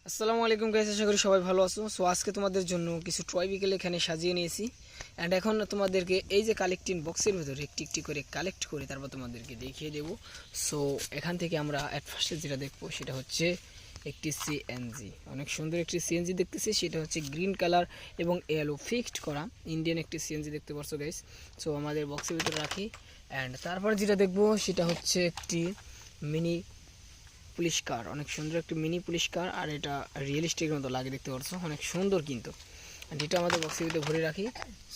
আসসালামু আলাইকুম গাইস, আশা করি সবাই ভালো আছো। সো আজকে তোমাদের জন্য কিছু টয় বিকেল এখানে সাজিয়ে নিয়েছি অ্যান্ড এখন তোমাদেরকে এই যে কালেক্টিং বক্সের ভিতরে একটি একটি করে কালেক্ট করে তারপর তোমাদেরকে দেখিয়ে দেব। সো এখান থেকে আমরা অ্যাট ফার্স্টে যেটা দেখবো সেটা হচ্ছে একটি সিএনজি, অনেক সুন্দর একটি সিএনজি দেখতেছি। সেটা হচ্ছে গ্রিন কালার এবং ইয়েলো ফিক্সড করা ইন্ডিয়ান একটি সিএনজি দেখতে পারছো গাইস। সো আমাদের বক্সের ভিতরে রাখি অ্যান্ড তারপর যেটা দেখবো সেটা হচ্ছে একটি মিনি পুলিশ কার, অনেক সুন্দর একটি মিনি পুলিশ কার আর এটা রিয়েলিস্টিকের মতো লাগে দেখতে পাচ্ছ, অনেক সুন্দর কিন্তু। এটা আমাদের বক্সের ভিতরে ভরে রাখি।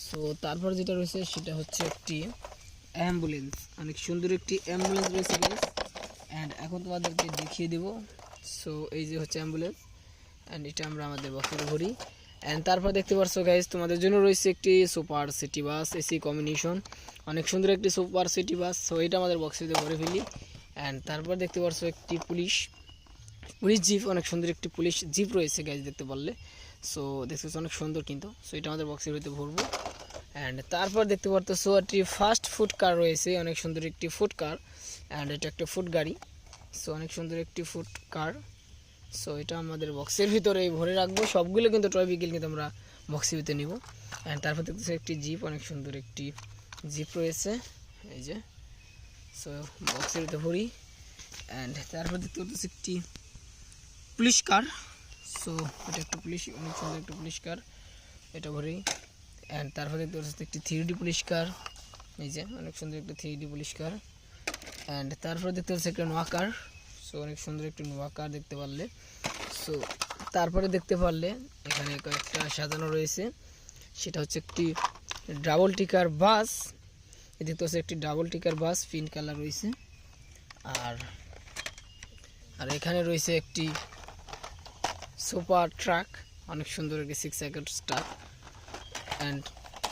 সো তারপর যেটা রয়েছে সেটা হচ্ছে একটি অ্যাম্বুলেন্স, অনেক সুন্দর একটি অ্যাম্বুলেন্স রয়েছে গাইস অ্যান্ড এখন তোমাদেরকে দেখিয়ে দেবো। সো এই যে হচ্ছে অ্যাম্বুলেন্স অ্যান্ড এটা আমরা আমাদের বক্সে ভরি অ্যান্ড তারপর দেখতে পাচ্ছ গাইস তোমাদের জন্য রয়েছে একটি super city bus AC combination, অনেক সুন্দর একটি সুপার সিটি বাস। সো এটা আমাদের বক্সে ভরে ফেলি অ্যান্ড তারপর দেখতে পাচ্ছ একটি পুলিশ জিপ, অনেক সুন্দর একটি পুলিশ জিপ রয়েছে গাইজ দেখতে পারলে। সো দেখতে অনেক সুন্দর কিন্তু। সো এটা আমাদের বক্সের ভিতরে ভরবো অ্যান্ড তারপর দেখতে পারতেছো একটি ফাস্ট ফুড কার রয়েছে, অনেক সুন্দর একটি ফুড কার অ্যান্ড এটা একটা ফুড গাড়ি। সো অনেক সুন্দর একটি ফুড কার। সো এটা আমাদের বক্সের ভিতরে ভরে রাখবো, সবগুলো কিন্তু টয় বিকেল কিন্তু আমরা বক্সের ভিতরে নিব অ্যান্ড তারপর দেখতেছি একটি জিপ, অনেক সুন্দর একটি জিপ রয়েছে এই যে। সো বক্সের ভিতরে ভরি অ্যান্ড তারপর দেখতে পাচ্ছি একটি পুলিশ কার। সো এটা একটা পুলিশ, অনেক সুন্দর একটা পুলিশ কার, এটা ভরি অ্যান্ড তারপর দেখতে পাচ্ছি একটি 3D পুলিশ কার এই যে, অনেক সুন্দর একটা 3D পুলিশ কার অ্যান্ড তারপর দেখতে পাচ্ছি একটা নোয়া কার। সো অনেক সুন্দর একটি নোয়া কার দেখতে পারলে। সো তারপরে দেখতে পারলে এখানে কয়েকটা সাজানো রয়েছে, সেটা হচ্ছে একটি ডাবল টিকার বাস। দেখতে পাচ্ছি একটি ডাবল টিকার বাস পিঙ্ক কালার রয়েছে আর আর এখানে রয়েছে একটি সুপার ট্রাক, অনেক সুন্দর একটি 6 সাইকেল ট্রাক অ্যান্ড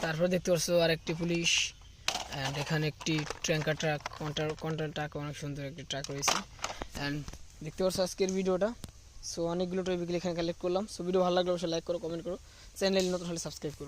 তারপর দেখতে পাচ্ছ আর একটি পুলিশ অ্যান্ড এখানে একটি ট্যাঙ্কার ট্রাক, কন্ট্রাক্টর ট্রাক, অনেক সুন্দর একটি ট্রাক রয়েছে অ্যান্ড দেখতে পাচ্ছ আজকের ভিডিওটা। সো অনেকগুলো টপিক এখানে কালেক্ট করলাম। সো ভিডিও ভালো লাগলে অবশ্যই লাইক করো, কমেন্ট করো, চ্যানেল নতুন হলে সাবস্ক্রাইব করো।